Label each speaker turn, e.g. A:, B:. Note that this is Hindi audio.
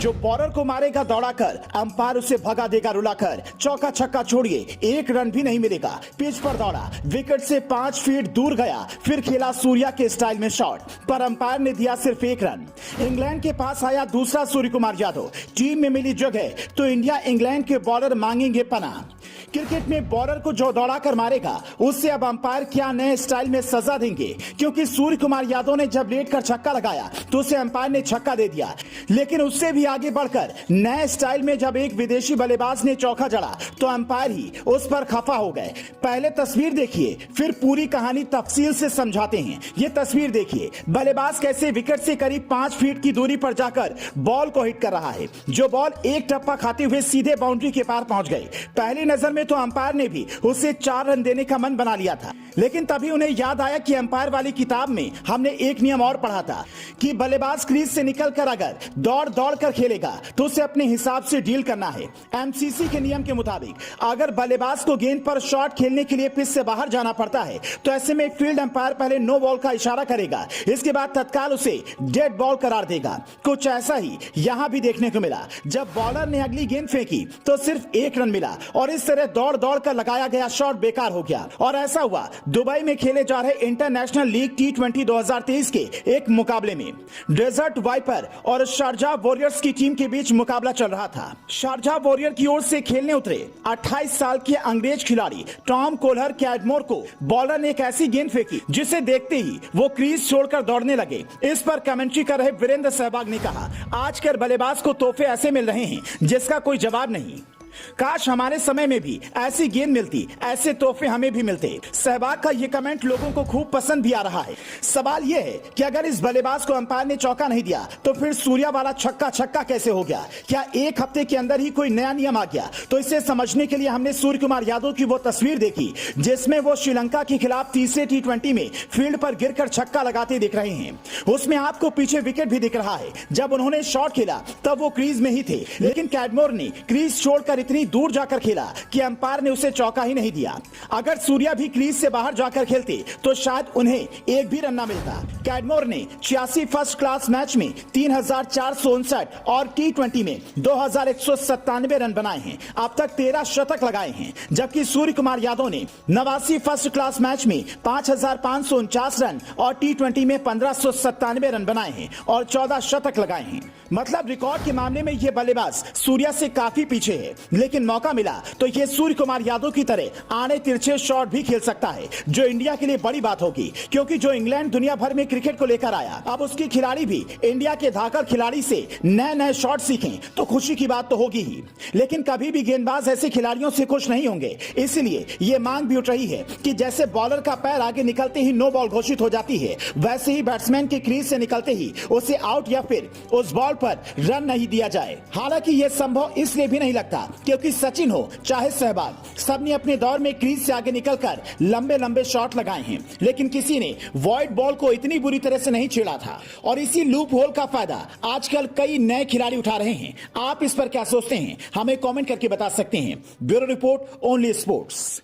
A: जो बॉलर को मारेगा दौड़ाकर, अंपायर उसे भगा देगा रुलाकर। चौका छक्का छोड़िए, एक रन भी नहीं मिलेगा। पिच पर दौड़ा, विकेट से 5 फीट दूर गया, फिर खेला सूर्या के स्टाइल में शॉट, पर अंपायर ने दिया सिर्फ 1 रन। इंग्लैंड के पास आया दूसरा सूर्य कुमार यादव। टीम में मिली जगह तो इंडिया इंग्लैंड के बॉलर मांगेंगे पनाह। क्रिकेट में बॉलर को जो दौड़ाकर मारेगा उससे अब अंपायर क्या नए स्टाइल में सजा देंगे, क्योंकि सूर्य कुमार यादव ने जब लेट कर छक्का लगाया तो उसे अंपायर ने छक्का दे दिया। लेकिन उससे भी आगे बढ़कर नए स्टाइल में जब एक विदेशी बल्लेबाज ने चौका जड़ा तो अंपायर ही उस पर खफा हो गए। पहले तस्वीर देखिए, फिर पूरी कहानी तफसील से समझाते हैं। ये तस्वीर देखिए, बल्लेबाज कैसे विकेट से करीब 5 फीट की दूरी पर जाकर बॉल को हिट कर रहा है। जो बॉल एक टप्पा खाते हुए सीधे बाउंड्री के पार पहुंच गई। पहली नजर में तो अंपायर ने भी उसे 4 रन देने का मन बना लिया था, लेकिन तभी उन्हें याद आया कि अंपायर वाली किताब में हमने एक नियम और पढ़ा था कि बल्लेबाज क्रीज से निकलकर अगर दौड़ दौड़ कर खेलेगा तो उसे अपने हिसाब से डील करना है। एमसीसी के नियम के मुताबिक अगर बल्लेबाज को गेंद पर शॉट खेलने के लिए पिच से बाहर जाना पड़ता है तो ऐसे में फील्ड अंपायर पहले नो बॉल का इशारा करेगा, इसके बाद तत्काल उसे डेड बॉल करार देगा। कुछ ऐसा ही यहां भी देखने को मिला। जब बॉलर ने अगली गेंद फेंकी तो सिर्फ 1 रन मिला और इस तरह दौड़ दौड़ कर लगाया गया शॉट बेकार हो गया। और ऐसा हुआ दुबई में खेले जा रहे इंटरनेशनल लीग T20 2023 के एक मुकाबले में डेजर्ट वाइपर और शारजाह वॉरियर्स की टीम के बीच मुकाबला चल रहा था। शारजाह वॉरियर की ओर से खेलने उतरे 28 साल के अंग्रेज खिलाड़ी टॉम कोल्हर कैडमोर को बॉलर ने एक ऐसी गेंद फेंकी जिसे देखते ही वो क्रीज छोड़कर दौड़ने लगे। इस पर कमेंट्री कर रहे वीरेंद्र सहवाग ने कहा, आजकल बल्लेबाज को तोहफे ऐसे मिल रहे हैं जिसका कोई जवाब नहीं। काश हमारे समय में भी ऐसी गेंद मिलती, ऐसे तोहफे हमें भी मिलते। सहवाग का ये कमेंट लोगों को खूब पसंद भी आ रहा है। सवाल यह है कि अगर इस बल्लेबाज को अंपायर ने चौका नहीं दिया तो फिर सूर्या वाला छक्का कैसे हो गया? क्या एक हफ्ते के अंदर ही कोई नया नियम आ गया? तो इसे समझने के लिए हमने सूर्य कुमार यादव की वो तस्वीर देखी जिसमें वो श्रीलंका के खिलाफ तीसरे T20 में फील्ड पर गिरकर छक्का लगाते दिख रहे हैं। उसमें आपको पीछे विकेट भी दिख रहा है। जब उन्होंने शॉट खेला तब वो क्रीज में ही थे, लेकिन कैडमोर ने क्रीज छोड़कर इतनी दूर जाकर खेला कि अंपायर ने उसे चौका ही नहीं दिया। अगर सूर्या भी क्रीज से बाहर जाकर खेलते तो शायद उन्हें एक भी रन ना मिलता। कैडमोर ने 86 फर्स्ट क्लास मैच में 3459 और T20 में 2197 रन बनाए हैं। अब तक 13 शतक लगाए हैं, जबकि सूर्य कुमार यादव ने 89 फर्स्ट क्लास मैच में 5549 रन और T20 में 1597 रन बनाए हैं और 14 शतक लगाए हैं। मतलब रिकॉर्ड के मामले में यह बल्लेबाज सूर्या से काफी पीछे है, लेकिन मौका मिला तो यह सूर्य कुमार यादव की तरह आड़े तिरछे शॉट भी खेल सकता है, जो इंडिया के लिए बड़ी बात होगी, क्योंकि जो इंग्लैंड दुनिया भर में क्रिकेट को लेकर आया, अब उसके खिलाड़ी भी इंडिया के धाकड़ खिलाड़ी से नए नए शॉट सीखें तो खुशी की बात तो होगी ही। लेकिन कभी भी गेंदबाज ऐसे खिलाड़ियों से खुश नहीं होंगे, इसलिए ये मांग भी उठ रही है कि जैसे बॉलर का पैर आगे निकलते ही नो बॉल घोषित हो जाती है, वैसे ही बैट्समैन के क्रीज से निकलते ही उसे आउट या फिर उस बॉल पर रन नहीं दिया जाए। हालांकि यह संभव इसलिए भी नहीं लगता क्योंकि सचिन हो चाहे सहवाग, सबने अपने दौर में क्रीज से आगे निकलकर लंबे लंबे शॉट लगाए हैं, लेकिन किसी ने वॉइड बॉल को इतनी बुरी तरह से नहीं छेड़ा था। और इसी लूप होल का फायदा आजकल कई नए खिलाड़ी उठा रहे हैं। आप इस पर क्या सोचते हैं? हमें कमेंट करके बता सकते हैं। Bureau report, only sports.